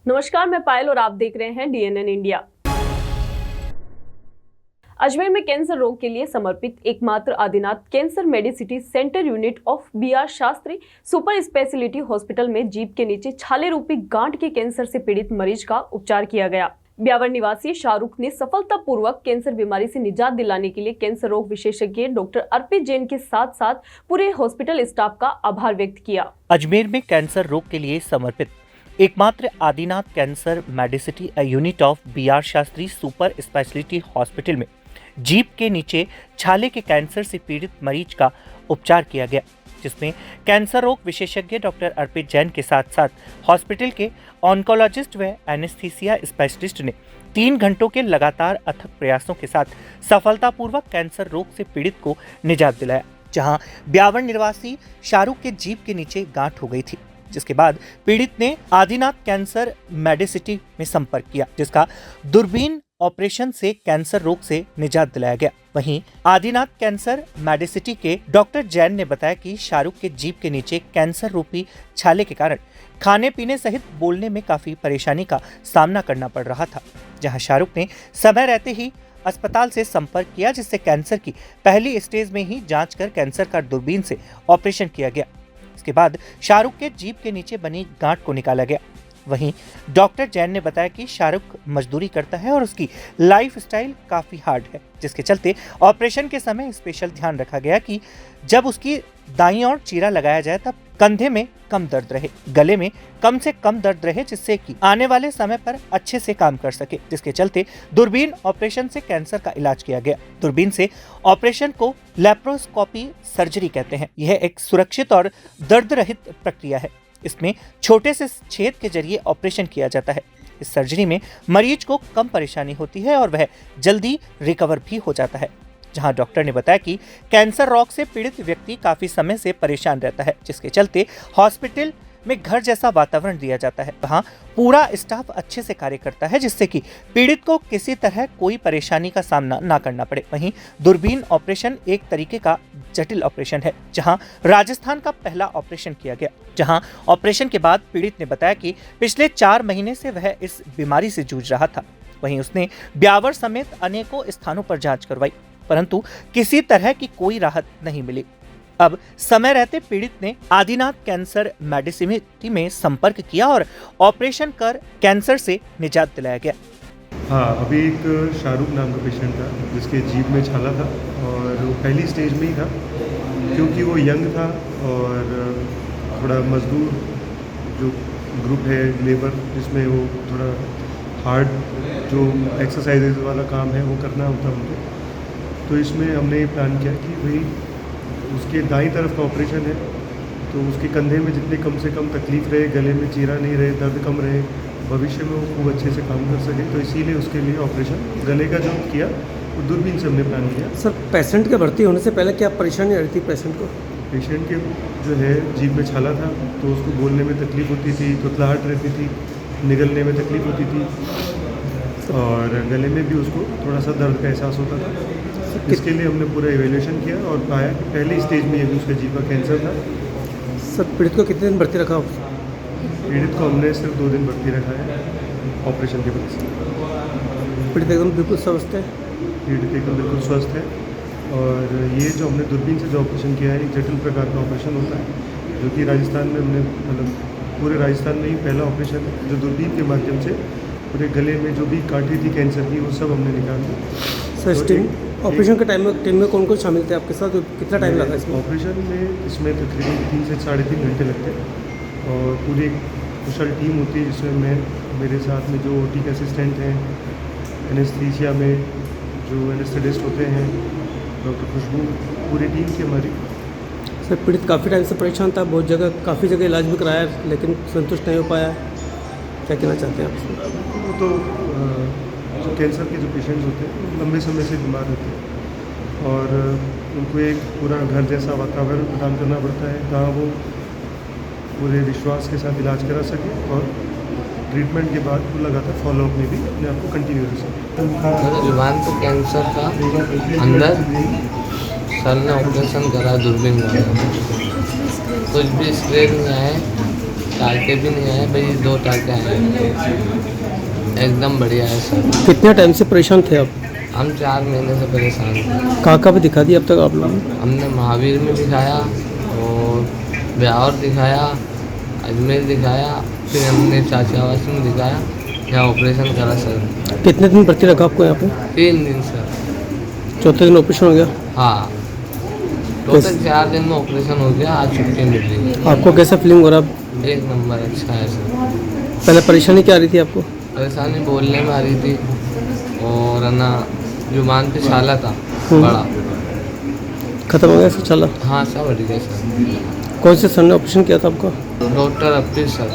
नमस्कार, मैं पायल और आप देख रहे हैं DNN इंडिया। अजमेर में कैंसर रोग के लिए समर्पित एकमात्र Adinath cancer Medicity centre unit of BR Shastri super speciality hospital में जीभ के नीचे छाले रूपी गांठ के कैंसर से पीड़ित मरीज का उपचार किया गया। ब्यावर निवासी शाहरुख ने सफलतापूर्वक कैंसर बीमारी से निजात दिलाने के लिए कैंसर रोग विशेषज्ञ डॉक्टर अर्पित जैन के साथ साथ पूरे हॉस्पिटल स्टाफ का आभार व्यक्त किया। अजमेर में कैंसर रोग के लिए समर्पित एकमात्र Adinath cancer Medicity unit of BR Shastri super speciality hospital में जीभ के नीचे छाले के कैंसर से पीड़ित मरीज का उपचार किया गया, जिसमें कैंसर रोग विशेषज्ञ डॉक्टर अर्पित जैन के साथ साथ हॉस्पिटल के ऑन्कोलॉजिस्ट व एनेस्थीसिया स्पेशलिस्ट ने 3 घंटों के लगातार अथक प्रयासों के साथ सफलतापूर्वक कैंसर रोग से पीड़ित को निजात दिलाया। जहां ब्यावर निवासी शाहरुख के जीभ के नीचे गांठ हो गई थी, जिसके बाद पीड़ित ने आदिनाथ कैंसर मेडिसिटी में संपर्क किया, जिसका दूरबीन ऑपरेशन से कैंसर रोग से निजात दिलाया गया। वहीं आदिनाथ कैंसर मेडिसिटी के डॉक्टर जैन ने बताया कि शाहरुख के जीभ के नीचे कैंसर रूपी छाले के कारण खाने पीने सहित बोलने में काफी परेशानी का सामना करना पड़ रहा था। जहां शाहरुख ने समय रहते ही अस्पताल से संपर्क किया, जिससे कैंसर की पहली स्टेज में ही जांच कर कैंसर का दूरबीन से ऑपरेशन किया गया। इसके बाद शाहरुख के जीभ के नीचे बनी गांठ को निकाला गया। वहीं डॉक्टर जैन ने बताया कि शाहरुख मजदूरी करता है और उसकी लाइफस्टाइल काफी हार्ड है, जिसके चलते ऑपरेशन के समय स्पेशल ध्यान रखा गया कि जब उसकी दाईं ओर चीरा लगाया जाए तब कंधे में कम दर्द रहे, गले में कम से कम दर्द रहे, जिससे कि आने वाले समय पर अच्छे से काम कर सके। जिसके चलते दूरबीन ऑपरेशन से कैंसर का इलाज किया गया। दूरबीन से ऑपरेशन को लैप्रोस्कोपी सर्जरी कहते हैं। यह एक सुरक्षित और दर्द रहित प्रक्रिया है। इसमें छोटे से छेद के जरिए ऑपरेशन किया जाता है। इस सर्जरी में मरीज को कम परेशानी होती है और वह जल्दी रिकवर भी हो जाता है। जहां डॉक्टर ने बताया कि कैंसर रोग से पीड़ित व्यक्ति काफी समय से परेशान रहता है, जिसके चलते हॉस्पिटल में घर जैसा वातावरण दिया जाता है। वहां पूरा स्टाफ अच्छे से कार्य करता है, जिससे कि पीड़ित को किसी तरह कोई परेशानी का सामना ना करना पड़े। वहीं दूरबीन ऑपरेशन एक तरीके का जटिल ऑपरेशन है, जहां राजस्थान का पहला ऑपरेशन किया गया। जहां ऑपरेशन के बाद पीड़ित ने बताया कि पिछले 4 महीने से वह इस बीमारी से जूझ रहा था। वहीं उसने ब्यावर समेत अनेकों स्थानों पर जांच करवाई, परंतु किसी तरह की कोई राहत नहीं मिली। अब समय रहते पीड़ित ने आदिनाथ कैंसर मेडिसिटी में संपर्क किया और ऑपरेशन कर कैंसर से निजात दिलाया गया। हाँ, अभी एक शाहरुख नाम का पेशेंट था जिसके जीभ में छाला था और वो पहली स्टेज में ही था, क्योंकि वो यंग था और थोड़ा मजदूर जो ग्रुप है लेबर, जिसमें वो थोड़ा हार्ड जो एक्सरसाइजेज वाला काम है वो करना होता उनको। तो इसमें हमने ये प्लान किया कि भाई उसके दाईं तरफ का ऑपरेशन है, तो उसके कंधे में जितने कम से कम तकलीफ रहे, गले में चीरा नहीं रहे, दर्द कम रहे, भविष्य में वो खूब अच्छे से काम कर सके। तो इसीलिए उसके लिए ऑपरेशन गले का जो किया वो दूरबीन से हमने प्लान किया। सर, पेशेंट के भर्ती होने से पहले क्या परेशानी आ रही थी पेशेंट को? पेशेंट के जो है जीभ में छाला था, तो उसको बोलने में तकलीफ होती थी, तुतलाहट रहती थी, निगलने में तकलीफ होती थी और गले में भी उसको थोड़ा सा दर्द का एहसास होता था। इसके लिए हमने पूरा इवेल्यूएशन किया और पाया कि पहली स्टेज में अभी उसके जीभ का कैंसर था। सर, पीड़ित को कितने दिन भर्ती रखा? पीड़ित को हमने सिर्फ 2 दिन भर्ती रखा है ऑपरेशन के बाद से। पीड़ित एकदम बिल्कुल स्वस्थ है? पीड़ित एकदम बिल्कुल स्वस्थ है और ये जो हमने दूरबीन से जो ऑपरेशन किया है एक जटिल प्रकार का ऑपरेशन होता है, जो कि राजस्थान में हमने मतलब पूरे राजस्थान में ही पहला ऑपरेशन है जो दूरबीन के माध्यम से पूरे गले में जो भी काठी थी कैंसर की वो सब हमने निकाल दी। सर, ऑपरेशन के टीम में कौन कौन शामिल थे आपके साथ? कितना टाइम लगा इसमें? ऑपरेशन में इसमें तकरीबन 3 से 3.5 घंटे लगते हैं और पूरी एक कुशल टीम होती है, जिसमें मैं मेरे साथ में जो OT के असिस्टेंट हैं, एनेस्थीसिया में जो एनेस्थेटिस्ट होते हैं, डॉक्टर खुशबू, पूरी टीम की हमारी। सर, पीड़ित काफ़ी टाइम से परेशान था, बहुत जगह काफ़ी जगह इलाज भी कराया लेकिन संतुष्ट नहीं हो पाया, क्या कहना चाहते हैं आप? वो तो जो कैंसर के जो पेशेंट्स होते हैं लंबे समय से बीमार होते हैं और उनको एक पूरा घर जैसा वातावरण प्रदान करना पड़ता है, जहाँ वो पूरे विश्वास के साथ इलाज करा सके और ट्रीटमेंट के बाद वो लगातार फॉलोअप में भी अपने आप को कंटिन्यू कर सके। मेरे जुबान पर कैंसर था अंदर, सर ने ऑपरेशन करा दूरबीन में, कुछ भी स्क्रीन में आए टाल के भी नहीं आए भाई, 2 टाल के आए हैं। एकदम बढ़िया है सर। कितने टाइम से परेशान थे आप? हम 4 महीने से परेशान थे। कहाँ पे दिखा दिया अब तक आप लोगों ने? हमने महावीर में दिखाया और ब्यावर दिखाया, अजमेर दिखाया, फिर हमने चाचावास में दिखाया, यहाँ ऑपरेशन करा सर। कितने दिन भर्ती रखा आपको यहाँ पे? 3 दिन सर। चौथे दिन ऑपरेशन हो गया। हाँ, टोटल 4 दिन में ऑपरेशन हो गया, आज छुट्टी मिल रही है। आपको कैसा फीलिंग हो रहा है? एक नंबर अच्छा है सर। पहले परेशानी क्या आ रही थी आपको? परेशानी बोलने में आ रही थी और है ना जुबान पे छाला था बड़ा। खत्म हो गया सब चला? हाँ सब बढ़ गया सर। कौन से सर ने ऑपरेशन किया था आपका? Doctor Abdul sir.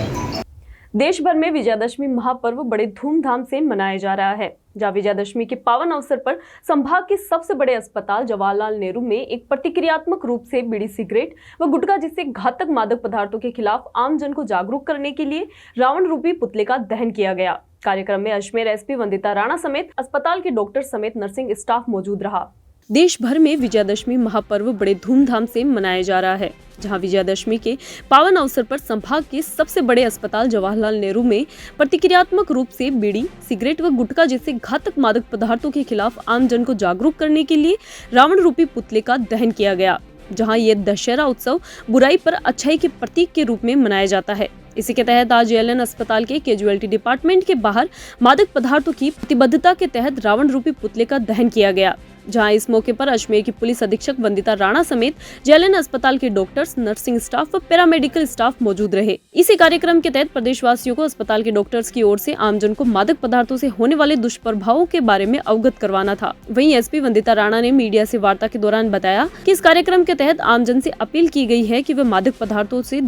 देश भर में विजयादशमी महापर्व बड़े धूमधाम से मनाया जा रहा है। जहां विजयादशमी के पावन अवसर पर संभाग के सबसे बड़े अस्पताल जवाहरलाल नेहरू में एक प्रतिक्रियात्मक रूप से बीड़ी, सिगरेट व गुटखा जैसे घातक मादक पदार्थों के खिलाफ आम जन को जागरूक करने के लिए रावण रूपी पुतले का दहन किया गया। कार्यक्रम में अजमेर एसपी वंदिता राणा समेत अस्पताल के डॉक्टर समेत नर्सिंग स्टाफ मौजूद रहा। देश भर में विजयादशमी महापर्व बड़े धूमधाम से मनाया जा रहा है। जहां विजयादशमी के पावन अवसर पर संभाग के सबसे बड़े अस्पताल जवाहरलाल नेहरू में प्रतिक्रियात्मक रूप से बीड़ी, सिगरेट व गुटखा जैसे घातक मादक पदार्थों के खिलाफ आम जन को जागरूक करने के लिए रावण रूपी पुतले का दहन किया गया। जहां ये दशहरा उत्सव बुराई पर अच्छाई के प्रतीक के रूप में मनाया जाता है। इसी के तहत आज एएलएन अस्पताल के कैजुअलिटी डिपार्टमेंट के बाहर मादक पदार्थों की प्रतिबद्धता के तहत रावण रूपी पुतले का दहन किया गया। जहां इस मौके पर अजमेर की पुलिस अधीक्षक वंदिता राणा समेत जेएलएन अस्पताल के डॉक्टर्स, नर्सिंग स्टाफ व पैरामेडिकल स्टाफ मौजूद रहे। इसी कार्यक्रम के तहत प्रदेशवासियों को अस्पताल के डॉक्टर्स की ओर से आमजन को मादक पदार्थों से होने वाले दुष्प्रभावों के बारे में अवगत करवाना था। वहीं एसपी वंदिता राणा ने मीडिया से वार्ता के दौरान बताया कि इस कार्यक्रम के तहत आमजन से अपील की गई है कि वे मादक पदार्थों से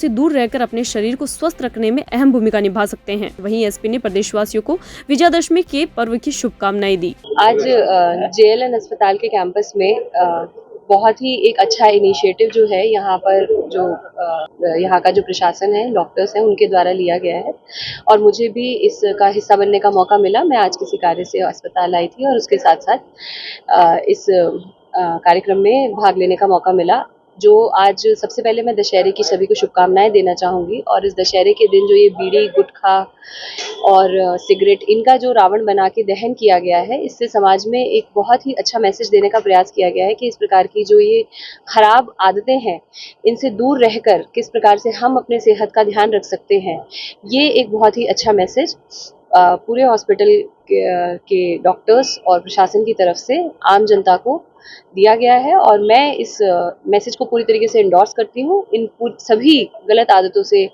दूर रहकर अपने शरीर को स्वस्थ रखने में अहम भूमिका निभा सकते हैं। वहीं एसपी ने प्रदेशवासियों को विजयादशमी के पर्व की शुभकामनाएं दी। आज जेएलएन अस्पताल के कैंपस में बहुत ही एक अच्छा इनिशिएटिव जो है यहाँ पर जो यहाँ का जो प्रशासन है, डॉक्टर्स हैं, उनके द्वारा लिया गया है और मुझे भी इसका हिस्सा बनने का मौका मिला। मैं आज किसी कार्य से अस्पताल आई थी और उसके साथ साथ इस कार्यक्रम में भाग लेने का मौका मिला। जो आज सबसे पहले मैं दशहरे की सभी को शुभकामनाएं देना चाहूँगी और इस दशहरे के दिन जो ये बीड़ी, गुटखा और सिगरेट, इनका जो रावण बना के दहन किया गया है, इससे समाज में एक बहुत ही अच्छा मैसेज देने का प्रयास किया गया है कि इस प्रकार की जो ये खराब आदतें हैं, इनसे दूर रहकर किस प्रकार से हम अपने सेहत का ध्यान रख सकते हैं। ये एक बहुत ही अच्छा मैसेज पूरे हॉस्पिटल के डॉक्टर्स और प्रशासन की तरफ से आम जनता को दिया गया है और मैं इस मैसेज को पूरी तरीके से एंडोर्स करती हूँ। इन सभी गलत आदतों से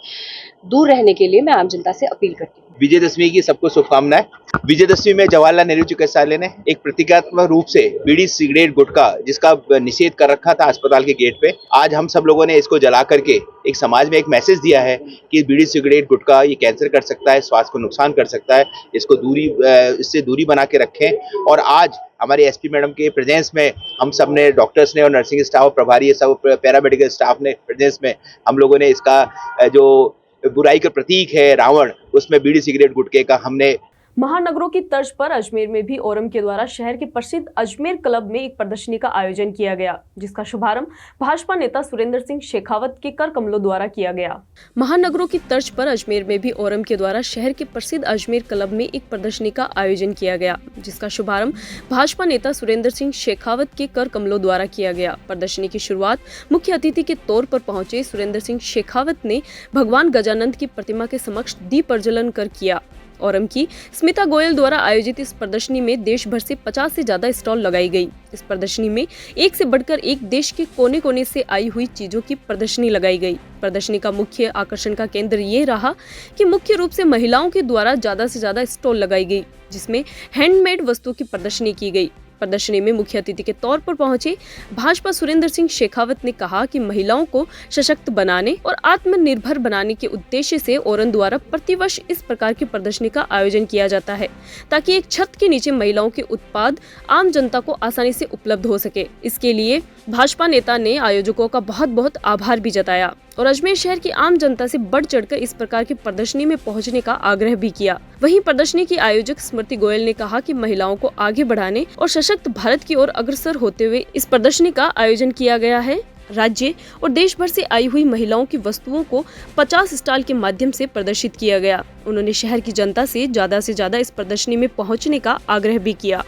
दूर रहने के लिए मैं आम जनता से अपील करती हूँ। विजयदशमी की सबको शुभकामनाएं। विजयदशमी में जवाहरलाल नेहरू चिकित्सालय ने एक प्रतीकात्मक रूप से बीड़ी, सिगरेट, गुटखा जिसका निषेध कर रखा था अस्पताल के गेट पे, आज हम सब लोगों ने इसको जला करके एक समाज में एक मैसेज दिया है कि बीड़ी, सिगरेट, गुटखा ये कैंसर कर सकता है, स्वास्थ्य को नुकसान कर सकता है, इससे दूरी बना के रखें। और आज हमारे एसपी मैडम के प्रेजेंस में हम सब ने, डॉक्टर्स ने और नर्सिंग स्टाफ, प्रभारी सब पैरामेडिकल स्टाफ ने प्रेजेंस में हम लोगों ने इसका जो बुराई का प्रतीक है रावण, उसमें बीड़ी, सिगरेट, गुटखे का हमने महानगरों की तर्ज पर अजमेर में भी ओरम के द्वारा शहर के प्रसिद्ध अजमेर क्लब में एक प्रदर्शनी का आयोजन किया गया, जिसका शुभारंभ भाजपा नेता सुरेंद्र सिंह शेखावत के कर कमलों द्वारा किया गया। महानगरों की तर्ज पर अजमेर में भी ओरम के द्वारा शहर के प्रसिद्ध अजमेर क्लब में एक प्रदर्शनी का आयोजन किया गया, जिसका शुभारंभ भाजपा नेता सुरेंद्र सिंह शेखावत के कर कमलों द्वारा किया गया। प्रदर्शनी की शुरुआत मुख्य अतिथि के तौर पर पहुंचे सुरेंद्र सिंह शेखावत ने भगवान गजानंद की प्रतिमा के समक्ष दीप प्रज्वलन कर किया। ओरम की स्मिता गोयल द्वारा आयोजित इस प्रदर्शनी में देश भर से 50 से ज्यादा स्टॉल लगाई गई। इस प्रदर्शनी में एक से बढ़कर एक देश के कोने कोने से आई हुई चीजों की प्रदर्शनी लगाई गई। प्रदर्शनी का मुख्य आकर्षण का केंद्र ये रहा कि मुख्य रूप से महिलाओं के द्वारा ज्यादा से ज्यादा स्टॉल लगाई गई, जिसमें हैंडमेड वस्तुओं की प्रदर्शनी की गई। प्रदर्शनी में मुख्य अतिथि के तौर पर पहुंचे भाजपा सुरेंद्र सिंह शेखावत ने कहा कि महिलाओं को सशक्त बनाने और आत्मनिर्भर बनाने के उद्देश्य से ओरम द्वारा प्रतिवर्ष इस प्रकार की प्रदर्शनी का आयोजन किया जाता है, ताकि एक छत के नीचे महिलाओं के उत्पाद आम जनता को आसानी से उपलब्ध हो सके। इसके लिए भाजपा नेता ने आयोजकों का बहुत बहुत आभार भी जताया और अजमेर शहर की आम जनता से बढ़ चढ़कर इस प्रकार की प्रदर्शनी में पहुंचने का आग्रह भी किया। वहीं प्रदर्शनी की आयोजक स्मृति गोयल ने कहा कि महिलाओं को आगे बढ़ाने और सशक्त भारत की ओर अग्रसर होते हुए इस प्रदर्शनी का आयोजन किया गया है। राज्य और देश भर से आई हुई महिलाओं की वस्तुओं को 50 स्टॉल के माध्यम से प्रदर्शित किया गया। उन्होंने शहर की जनता से ज्यादा इस प्रदर्शनी में पहुंचने का आग्रह भी किया।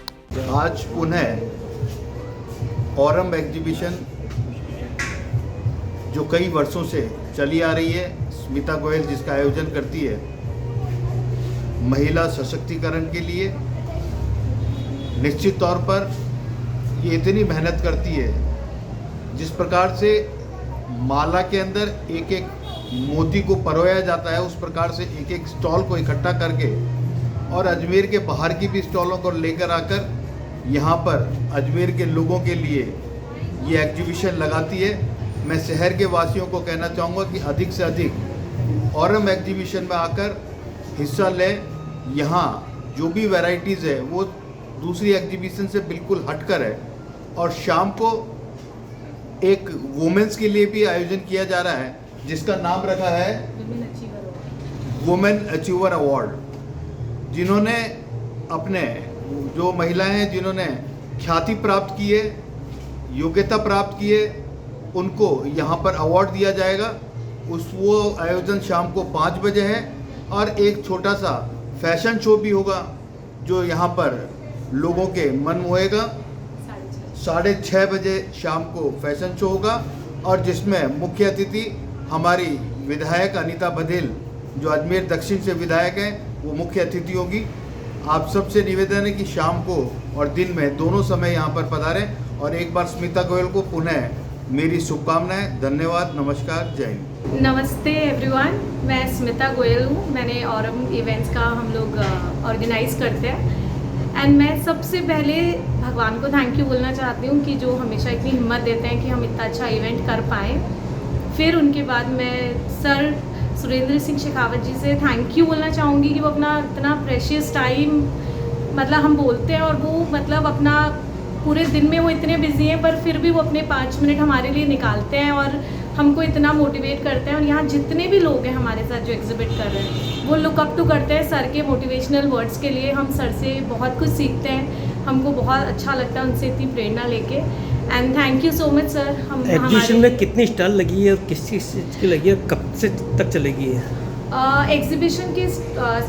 आज पुनः औरम एग्जीबिशन जो कई वर्षों से चली आ रही है, स्मिता गोयल जिसका आयोजन करती है, महिला सशक्तिकरण के लिए निश्चित तौर पर ये इतनी मेहनत करती है। जिस प्रकार से माला के अंदर एक एक मोती को परोया जाता है, उस प्रकार से एक एक स्टॉल को इकट्ठा करके और अजमेर के बाहर की भी स्टॉलों को लेकर आकर यहाँ पर अजमेर के लोगों के लिए ये एग्जीबिशन लगाती है। मैं शहर के वासियों को कहना चाहूँगा कि अधिक से अधिक औरम एग्जीबिशन में आकर हिस्सा लें। यहाँ जो भी वैरायटीज़ है वो दूसरी एग्जीबिशन से बिल्कुल हटकर है। और शाम को एक वुमेन्स के लिए भी आयोजन किया जा रहा है जिसका नाम रखा है वुमेन अचीवर अवार्ड। जिन्होंने अपने जो महिलाएं हैं जिन्होंने ख्याति प्राप्त की है, योग्यता प्राप्त की है, उनको यहाँ पर अवार्ड दिया जाएगा। वो आयोजन शाम को 5 बजे है और एक छोटा सा फैशन शो भी होगा जो यहाँ पर लोगों के मन मोहेगा। 6:30 बजे शाम को फैशन शो होगा और जिसमें मुख्य अतिथि हमारी विधायक अनीता बघेल जो अजमेर दक्षिण से विधायक हैं, वो मुख्य अतिथि होगी। आप सबसे निवेदन है कि शाम को और दिन में दोनों समय यहाँ पर पधारें। और एक बार स्मिता गोयल को पुनः मेरी शुभकामनाएं। धन्यवाद, नमस्कार, जय हिंद। नमस्ते एवरीवन, मैं स्मिता गोयल हूँ। मैंने औरम इवेंट्स का हम लोग ऑर्गेनाइज करते हैं एंड मैं सबसे पहले भगवान को थैंक यू बोलना चाहती हूँ कि जो हमेशा इतनी हिम्मत देते हैं कि हम इतना अच्छा इवेंट कर पाएँ। फिर उनके बाद मैं सर सुरेंद्र सिंह शेखावत जी से थैंक यू बोलना चाहूँगी कि वो अपना इतना प्रेशियस टाइम मतलब हम बोलते हैं और वो मतलब अपना पूरे दिन में वो इतने बिजी हैं पर फिर भी वो अपने 5 मिनट हमारे लिए निकालते हैं और हमको इतना मोटिवेट करते हैं। और यहाँ जितने भी लोग हैं हमारे साथ जो एग्जिबिट कर रहे हैं वो लुक अप टू करते हैं सर के मोटिवेशनल वर्ड्स के लिए। हम सर से बहुत कुछ सीखते हैं, हमको बहुत अच्छा लगता है उनसे इतनी प्रेरणा लेके। And thank you so much sir. हम एग्जीबिशन में कितनी स्टॉल लगी है और किस चीज़ की लगी है, कब से तक चलेगी है? एग्जीबिशन की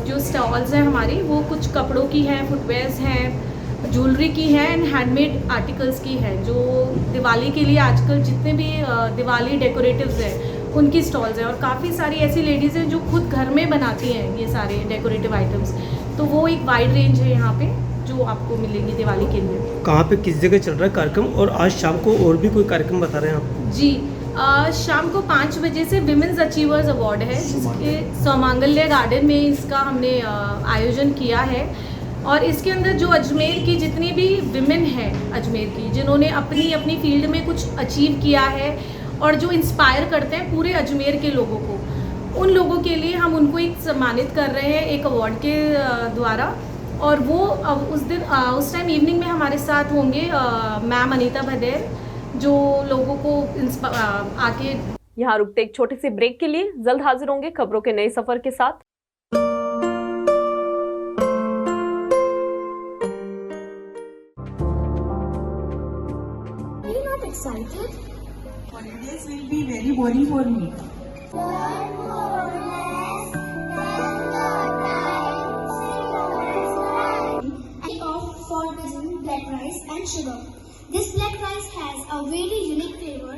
जो स्टॉल्स हैं हमारी वो कुछ कपड़ों की हैं, फुटवेयर्स हैं, ज्वेलरी की है एंड हैंडमेड आर्टिकल्स की है। जो दिवाली के लिए आजकल जितने भी दिवाली डेकोरेटिव्स हैं उनकी स्टॉल्स हैं और काफ़ी सारी ऐसी लेडीज़ हैं जो खुद घर में बनाती हैं ये सारे डेकोरेटिव आइटम्स। तो वो एक वाइड रेंज है यहाँ पे जो आपको मिलेंगी दिवाली के लिए। कहाँ पे किस जगह चल रहा है कार्यक्रम और आज शाम को और भी कोई कार्यक्रम बता रहे हैं आप? जी, शाम को 5 बजे से विमेंस अचीवर्स अवार्ड है जिसके सौमांगल्य गार्डन में इसका हमने आयोजन किया है। और इसके अंदर जो अजमेर की जितनी भी विमेन हैं अजमेर की जिन्होंने अपनी अपनी फील्ड में कुछ अचीव किया है और जो इंस्पायर करते हैं पूरे अजमेर के लोगों को, उन लोगों के लिए हम उनको एक सम्मानित कर रहे हैं एक अवार्ड के द्वारा। और वो उस टाइम इवनिंग में हमारे साथ होंगे मैम अनीता बघेल जो लोगों को आके। यहाँ रुकते एक छोटे से ब्रेक के लिए, जल्द हाजिर होंगे खबरों के नए सफर के साथ। Excited? Holidays will be very boring for me. Learn more, less than the time. And off for cuisine, black rice and sugar. This black rice has a very unique flavor.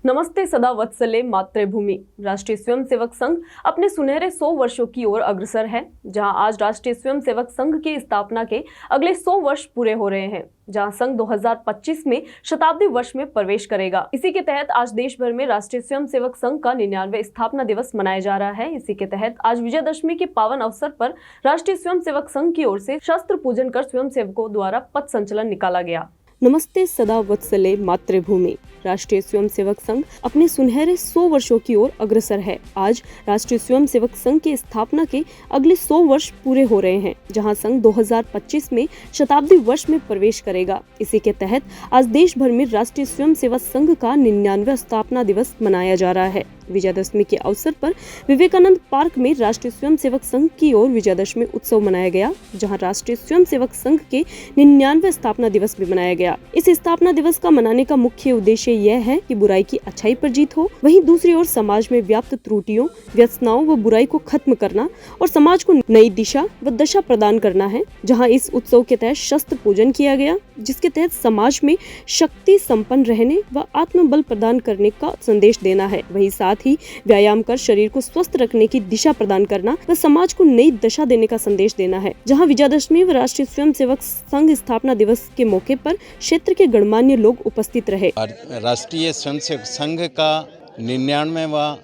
नमस्ते सदा वत्सले मातृभूमि। राष्ट्रीय स्वयंसेवक संघ अपने सुनहरे 100 वर्षों की ओर अग्रसर है। जहां आज राष्ट्रीय स्वयंसेवक संघ की स्थापना के अगले 100 वर्ष पूरे हो रहे हैं, जहां संघ 2025 में शताब्दी वर्ष में प्रवेश करेगा। इसी के तहत आज देश भर में राष्ट्रीय स्वयंसेवक संघ का 99वां स्थापना दिवस मनाया जा रहा है। इसी के तहत आज विजयदशमी के पावन अवसर पर राष्ट्रीय स्वयंसेवक संघ की ओर से शस्त्र पूजन कर स्वयंसेवकों द्वारा पथ संचलन निकाला गया। नमस्ते सदा वत्सले मातृभूमि। राष्ट्रीय स्वयंसेवक संघ अपने सुनहरे 100 वर्षों की ओर अग्रसर है। आज राष्ट्रीय स्वयंसेवक संघ की स्थापना के अगले 100 वर्ष पूरे हो रहे हैं, जहां संघ 2025 में शताब्दी वर्ष में प्रवेश करेगा। इसी के तहत आज देश भर में राष्ट्रीय स्वयंसेवक संघ का 99वां स्थापना दिवस मनाया जा रहा है। विजयादशमी के अवसर पर विवेकानंद पार्क में राष्ट्रीय स्वयंसेवक संघ की ओर विजयादशमी उत्सव मनाया गया, जहां राष्ट्रीय स्वयंसेवक संघ के 99वें स्थापना दिवस भी मनाया गया। इस स्थापना दिवस का मनाने का मुख्य उद्देश्य यह है कि बुराई की अच्छाई पर जीत हो, वहीं दूसरी ओर समाज में व्याप्त त्रुटियों, व्यसनाओं व बुराई को खत्म करना और समाज को नई दिशा व दशा प्रदान करना है। जहां इस उत्सव के तहत शस्त्र पूजन किया गया, जिसके तहत समाज में शक्ति संपन्न रहने व आत्मबल प्रदान करने का संदेश देना है। वहीं साथ ही व्यायाम कर शरीर को स्वस्थ रखने की दिशा प्रदान करना व समाज को नई दशा देने का संदेश देना है। जहां विजयादशमी व राष्ट्रीय स्वयंसेवक संघ स्थापना दिवस के मौके पर क्षेत्र के गणमान्य लोग उपस्थित रहे। राष्ट्रीय स्वयंसेवक संघ का 99वां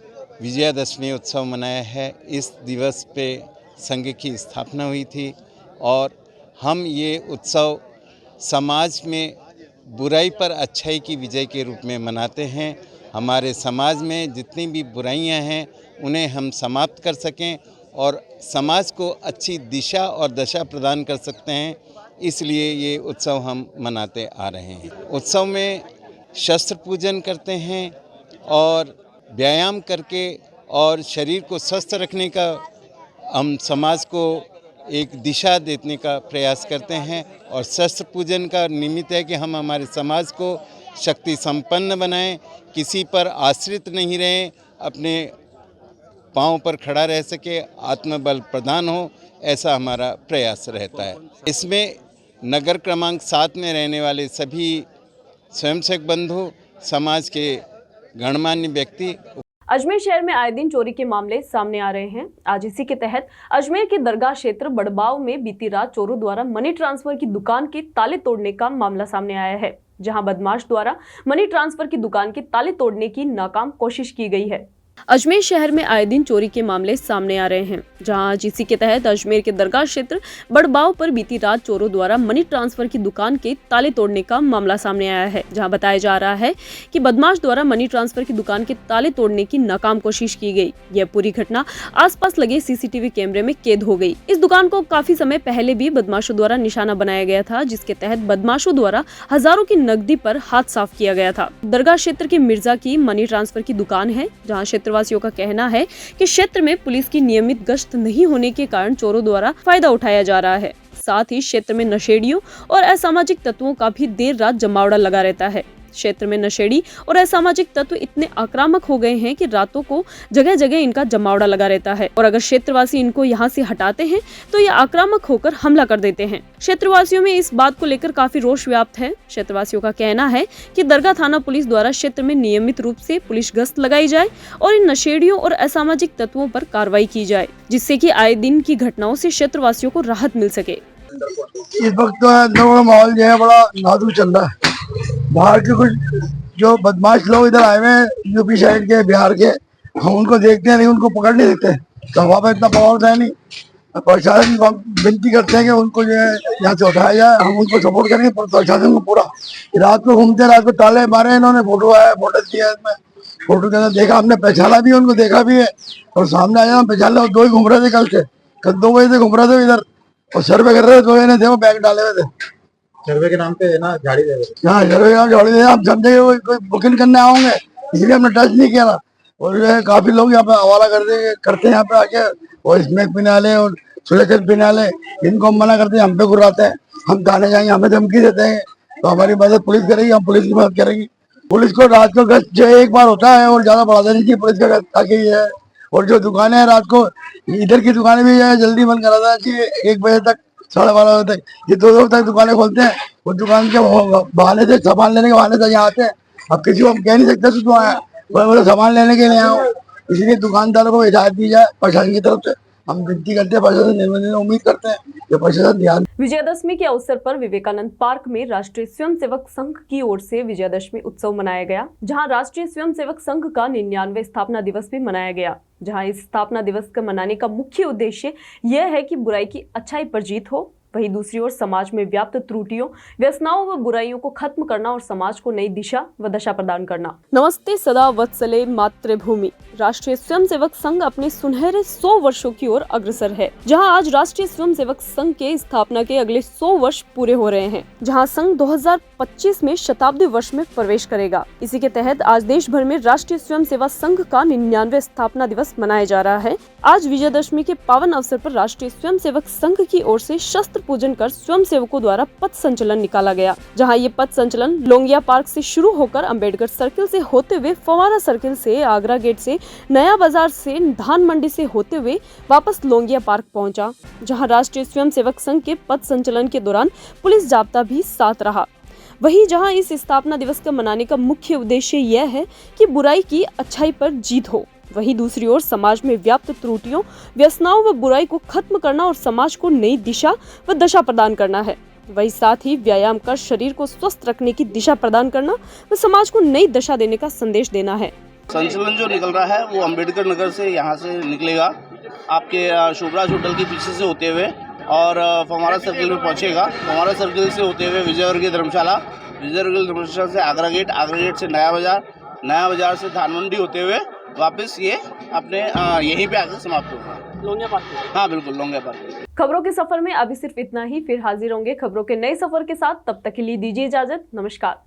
विजयादशमी उत्सव मनाया है। इस दिवस पे संघ की स्थापना हुई थी और हम ये उत्सव समाज में बुराई पर अच्छाई की विजय के रूप में मनाते हैं। हमारे समाज में जितनी भी बुराइयां हैं उन्हें हम समाप्त कर सकें और समाज को अच्छी दिशा और दशा प्रदान कर सकते हैं, इसलिए ये उत्सव हम मनाते आ रहे हैं। उत्सव में शस्त्र पूजन करते हैं और व्यायाम करके और शरीर को स्वस्थ रखने का हम समाज को एक दिशा देने का प्रयास करते हैं। और शस्त्र पूजन का निमित्त है कि हम हमारे समाज को शक्ति संपन्न बनाएं, किसी पर आश्रित नहीं रहें, अपने पांव पर खड़ा रह सके, आत्मबल प्रदान हो, ऐसा हमारा प्रयास रहता है। इसमें नगर क्रमांक 7 में रहने वाले सभी स्वयंसेवक बंधु, समाज के गणमान्य व्यक्ति। अजमेर शहर में आए दिन चोरी के मामले सामने आ रहे हैं। आज इसी के तहत अजमेर के दरगाह क्षेत्र बड़बाव में बीती रात चोरों द्वारा मनी ट्रांसफर की दुकान के ताले तोड़ने का मामला सामने आया है, जहां बदमाश द्वारा मनी ट्रांसफर की दुकान के ताले तोड़ने की नाकाम कोशिश की गई है। अजमेर शहर में आए दिन चोरी के मामले सामने आ रहे हैं, जहां आज इसी के तहत अजमेर के दरगाह क्षेत्र बड़बाव पर बीती रात चोरों द्वारा मनी ट्रांसफर की दुकान के ताले तोड़ने का मामला सामने आया है। जहां बताया जा रहा है कि बदमाश द्वारा मनी ट्रांसफर की दुकान के ताले तोड़ने की नाकाम कोशिश की गई। यह पूरी घटना आसपास लगे सीसीटीवी कैमरे में कैद हो गई। इस दुकान को काफी समय पहले भी बदमाशों द्वारा निशाना बनाया गया था, जिसके तहत बदमाशों द्वारा हजारों की नकदी पर हाथ साफ किया गया था। दरगाह क्षेत्र की मिर्जा की मनी ट्रांसफर की दुकान है, जहाँ क्षेत्रवासियों का कहना है कि क्षेत्र में पुलिस की नियमित गश्त नहीं होने के कारण चोरों द्वारा फायदा उठाया जा रहा है। साथ ही क्षेत्र में नशेड़ियों और असामाजिक तत्वों का भी देर रात जमावड़ा लगा रहता है। क्षेत्र में नशेड़ी और असामाजिक तत्व इतने आक्रामक हो गए हैं कि रातों को जगह जगह इनका जमावड़ा लगा रहता है और अगर क्षेत्रवासी इनको यहाँ से हटाते हैं तो ये आक्रामक होकर हमला कर देते हैं। क्षेत्रवासियों में इस बात को लेकर काफी रोष व्याप्त है। क्षेत्रवासियों का कहना है कि दरगाह थाना पुलिस द्वारा क्षेत्र में नियमित रूप से पुलिस गश्त लगाई जाए और इन नशेड़ियों और असामाजिक तत्वों पर कार्रवाई की जाए, जिससे कि आए दिन की घटनाओं से क्षेत्रवासियों को राहत मिल सके। इस वक्त माहौल जो है बड़ा नाजुक चल रहा है। बाहर के कुछ जो बदमाश लोग इधर आए हुए हैं, यूपी साइड के, बिहार के, हम उनको देखते हैं नहीं, उनको पकड़ नहीं सकते। तो वहाँ पर इतना पावर है नहीं। प्रशासन विनती करते हैं कि उनको जो है यहाँ से उठाया जाए। हम उनको सपोर्ट करेंगे प्रशासन को पूरा। रात को घूमते, रात को ताले मारे इन्होंने, फोटो आया, फोटो दिया इसमें, फोटो के अंदर देखा हमने, पहचाना भी उनको, देखा भी है और सामने आया पहचान लो। 2 ही घूम रहे थे कल 2 बजे से घूम रहे थे इधर और सर्वे कर रहे थे। 2 जने थे, वो बैग डाले हुए थे। सर्वे के नाम पे ना झाड़ी दे रहे। हाँ, सर्वे के नाम झाड़ी दे। आप समझे कोई बुकिंग करने आओगे, इसलिए हमने टच नहीं किया ना। और जो है काफी लोग यहाँ पे हवाला करते हैं यहाँ पे आके, और स्मैक पीने वाले और सुलेचर पीने वाले, इनको हम मना करते हैं, हम पे घुराते हैं। हम थाने जाएंगे, हमें धमकी देते हैं, तो हमारी मदद पुलिस करेगी, हम पुलिस की मदद करेंगे। पुलिस को रात को गश्त जो एक बार होता है और ज्यादा बढ़ा देनी चाहिए पुलिस का गश्त, ताकि ये है। और जो दुकानें हैं रात को, इधर की दुकानें भी जल्दी बंद करा देना चाहिए। 1 बजे तक, 12:30 बजे तक, ये 2 बजे तक दुकानें खोलते हैं। वो दुकान के बहाने से, सामान लेने के बहाने से यहाँ आते हैं। अब किसी को हम कह नहीं सकते तो आया, बोले सामान लेने के लिए आओ। इसलिए दुकानदारों को हिदायत दी जाए प्रशासन की तरफ से। हम विनती करते हैं प्रशासन, उम्मीद करते हैं कि प्रशासन ध्यान। विजयादशमी के अवसर पर विवेकानंद पार्क में राष्ट्रीय स्वयंसेवक संघ की ओर से विजयादशमी उत्सव मनाया गया, जहां राष्ट्रीय स्वयंसेवक संघ का 99वें स्थापना दिवस भी मनाया गया। जहां इस स्थापना दिवस का मनाने का मुख्य उद्देश्य यह है कि बुराई की अच्छाई पर जीत हो, वहीं दूसरी ओर समाज में व्याप्त त्रुटियों, व्यसनाओं व बुराइयों को खत्म करना और समाज को नई दिशा व दशा प्रदान करना। नमस्ते सदा वत्सले मातृभूमि। राष्ट्रीय स्वयंसेवक संघ अपने सुनहरे 100 वर्षों की ओर अग्रसर है, जहां आज राष्ट्रीय स्वयंसेवक संघ के स्थापना के अगले 100 वर्ष पूरे हो रहे हैं, जहां संघ 2025 में शताब्दी वर्ष में प्रवेश करेगा। इसी के तहत आज देश भर में राष्ट्रीय स्वयंसेवक संघ का 99वां स्थापना दिवस मनाया जा रहा है। आज विजयदशमी के पावन अवसर पर राष्ट्रीय स्वयंसेवक संघ की ओर से शस्त्र पूजन कर स्वयंसेवकों द्वारा पथ संचलन निकाला गया, जहां ये पथ संचलन लोंगिया पार्क से शुरू होकर अम्बेडकर सर्किल से होते हुए फवारा सर्किल से, आगरा गेट से, नया बाजार से, धान मंडी से होते हुए वापस लोंगिया पार्क पहुंचा, जहां राष्ट्रीय स्वयंसेवक संघ के पथ संचलन के दौरान पुलिस जाब्ता भी साथ रहा। वहीं जहां इस स्थापना दिवस का मनाने का मुख्य उद्देश्य यह है कि बुराई की अच्छाई पर जीत हो, वहीं दूसरी ओर समाज में व्याप्त त्रुटियों, व्यसनाओं व बुराई को खत्म करना और समाज को नई दिशा व दशा प्रदान करना है। वही साथ ही व्यायाम कर शरीर को स्वस्थ रखने की दिशा प्रदान करना व समाज को नई दशा देने का संदेश देना है। संचलन जो निकल रहा है वो अम्बेडकर नगर से यहाँ से निकलेगा, आपके शुभराज होटल के पीछे से होते हुए और फवारा सर्किल में पहुँचेगा। फवारा सर्किल से होते हुए विजयवर्गीय धर्मशाला, विजयवर्गीय धर्मशाला से आगरा गेट से नया बाजार से धान मंडी होते हुए वापस ये अपने यहीं पे आकर समाप्त होगा, लोंगिया पार्क। हाँ बिल्कुल, लोंगिया पार्क। खबरों के सफर में अभी सिर्फ इतना ही, फिर हाजिर होंगे खबरों के नए सफर के साथ। तब तक के लिए दीजिए इजाजत। नमस्कार।